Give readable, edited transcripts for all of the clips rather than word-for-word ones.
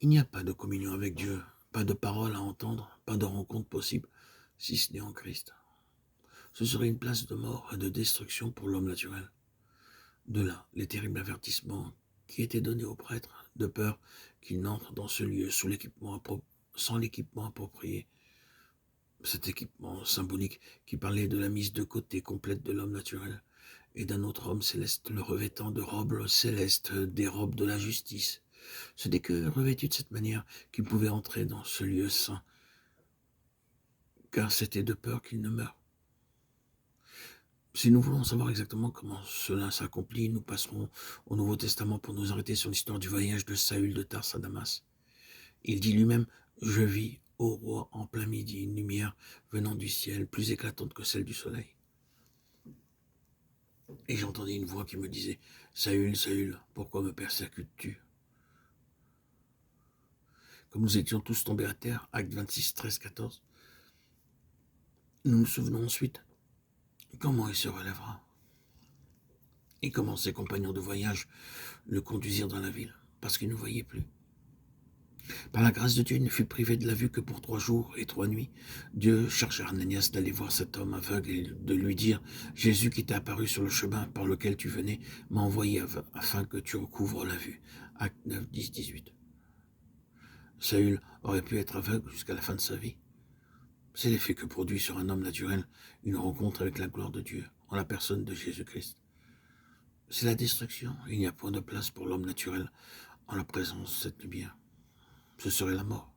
Il n'y a pas de communion avec Dieu, pas de parole à entendre, pas de rencontre possible, si ce n'est en Christ. Ce serait une place de mort et de destruction pour l'homme naturel. De là, les terribles avertissements qui étaient donnés aux prêtres, de peur qu'ils n'entrent dans ce lieu sans l'équipement approprié. Cet équipement symbolique qui parlait de la mise de côté complète de l'homme naturel et d'un autre homme céleste le revêtant de robes célestes, des robes de la justice. Ce n'est que revêtu de cette manière qu'il pouvait entrer dans ce lieu saint, car c'était de peur qu'il ne meure. Si nous voulons savoir exactement comment cela s'accomplit, nous passerons au Nouveau Testament pour nous arrêter sur l'histoire du voyage de Saül de Tars à Damas. Il dit lui-même « Je vis, ô roi, en plein midi, une lumière venant du ciel, plus éclatante que celle du soleil. Et j'entendis une voix qui me disait « Saül, Saül, pourquoi me persécutes-tu » Comme nous étions tous tombés à terre, acte 26, 13, 14, nous nous souvenons ensuite comment il se relèvera et comment ses compagnons de voyage le conduisirent dans la ville, parce qu'il ne voyait plus. Par la grâce de Dieu, il ne fut privé de la vue que pour 3 jours et 3 nuits. Dieu chargea Ananias d'aller voir cet homme aveugle et de lui dire « Jésus qui t'est apparu sur le chemin par lequel tu venais m'a envoyé afin que tu recouvres la vue. » Acte 9, 10, 18. Saül aurait pu être aveugle jusqu'à la fin de sa vie. C'est l'effet que produit sur un homme naturel une rencontre avec la gloire de Dieu, en la personne de Jésus-Christ. C'est la destruction, il n'y a point de place pour l'homme naturel en la présence de cette lumière. Ce serait la mort.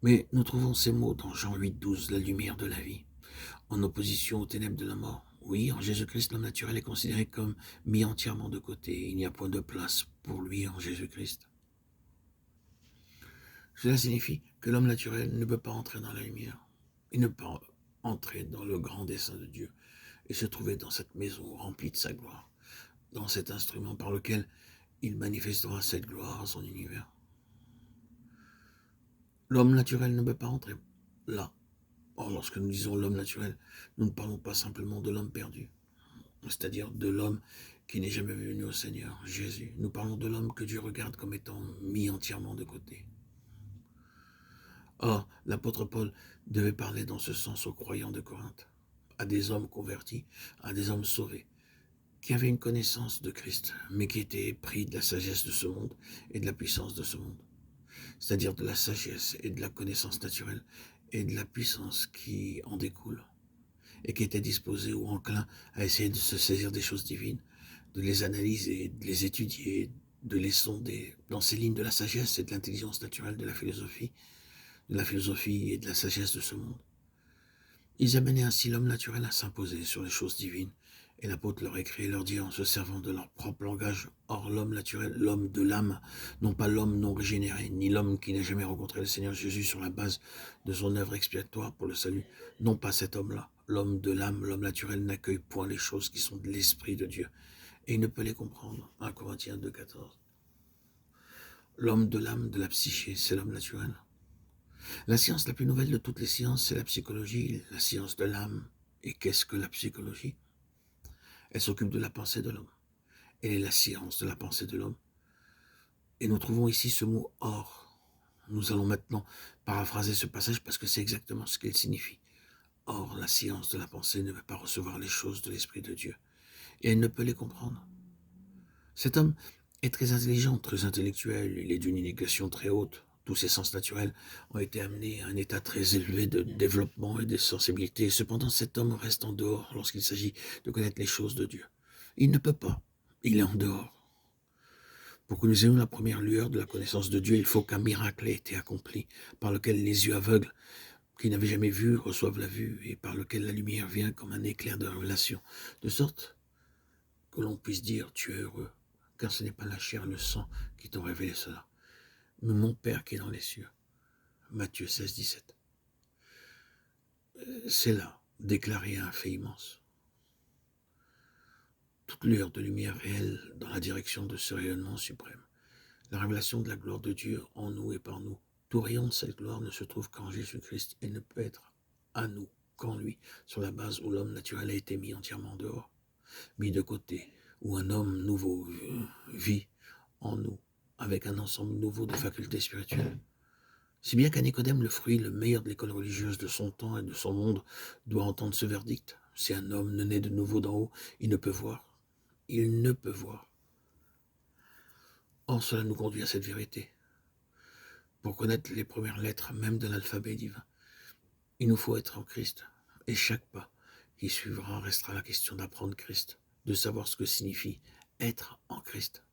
Mais nous trouvons ces mots dans Jean 8, 12, la lumière de la vie, en opposition aux ténèbres de la mort. Oui, en Jésus-Christ, l'homme naturel est considéré comme mis entièrement de côté. Il n'y a point de place pour lui en Jésus-Christ. Cela signifie que l'homme naturel ne peut pas entrer dans la lumière. Il ne peut pas entrer dans le grand dessein de Dieu et se trouver dans cette maison remplie de sa gloire, dans cet instrument par lequel il manifestera cette gloire à son univers. L'homme naturel ne peut pas entrer là. Or, lorsque nous disons l'homme naturel, nous ne parlons pas simplement de l'homme perdu, c'est-à-dire de l'homme qui n'est jamais venu au Seigneur, Jésus. Nous parlons de l'homme que Dieu regarde comme étant mis entièrement de côté. Or, l'apôtre Paul devait parler dans ce sens aux croyants de Corinthe, à des hommes convertis, à des hommes sauvés, qui avaient une connaissance de Christ, mais qui étaient pris de la sagesse de ce monde et de la puissance de ce monde, c'est-à-dire de la sagesse et de la connaissance naturelle et de la puissance qui en découle, et qui étaient disposés ou enclins à essayer de se saisir des choses divines, de les analyser, de les étudier, de les sonder dans ces lignes de la sagesse et de l'intelligence naturelle de la philosophie et de la sagesse de ce monde. Ils amenaient ainsi l'homme naturel à s'imposer sur les choses divines, et l'apôtre leur écrit et leur dit en se servant de leur propre langage, or l'homme naturel, l'homme de l'âme, non pas l'homme non régénéré, ni l'homme qui n'a jamais rencontré le Seigneur Jésus sur la base de son œuvre expiatoire pour le salut, non pas cet homme-là, l'homme de l'âme, l'homme naturel n'accueille point les choses qui sont de l'Esprit de Dieu, et il ne peut les comprendre. 1 Corinthiens 2, 14. L'homme de l'âme, de la psyché, c'est l'homme naturel. La science la plus nouvelle de toutes les sciences, c'est la psychologie, la science de l'âme. Et qu'est-ce que la psychologie? Elle s'occupe de la pensée de l'homme. Elle est la science de la pensée de l'homme. Et nous trouvons ici ce mot « or ». Nous allons maintenant paraphraser ce passage parce que c'est exactement ce qu'il signifie. Or, la science de la pensée ne veut pas recevoir les choses de l'Esprit de Dieu. Et elle ne peut les comprendre. Cet homme est très intelligent, très intellectuel. Il est d'une éducation très haute. Tous ses sens naturels ont été amenés à un état très élevé de développement et de sensibilité. Cependant, cet homme reste en dehors lorsqu'il s'agit de connaître les choses de Dieu. Il ne peut pas. Il est en dehors. Pour que nous ayons la première lueur de la connaissance de Dieu, il faut qu'un miracle ait été accompli, par lequel les yeux aveugles, qui n'avaient jamais vu, reçoivent la vue, et par lequel la lumière vient comme un éclair de révélation, de sorte que l'on puisse dire « Tu es heureux », car ce n'est pas la chair et le sang qui t'ont révélé cela, mais mon Père qui est dans les cieux. Matthieu 16, 17. C'est là, déclaré un fait immense. Toute lueur de lumière réelle dans la direction de ce rayonnement suprême. La révélation de la gloire de Dieu en nous et par nous. Tout rayon de cette gloire ne se trouve qu'en Jésus-Christ et ne peut être à nous qu'en lui, sur la base où l'homme naturel a été mis entièrement dehors, mis de côté, où un homme nouveau vit en nous, avec un ensemble nouveau de facultés spirituelles. Si bien qu'à Nicodème, le fruit, le meilleur de l'école religieuse de son temps et de son monde, doit entendre ce verdict. Si un homme ne naît de nouveau d'en haut, il ne peut voir. Il ne peut voir. Or, cela nous conduit à cette vérité. Pour connaître les premières lettres même de l'alphabet divin, il nous faut être en Christ. Et chaque pas qui suivra restera la question d'apprendre Christ, de savoir ce que signifie être en Christ.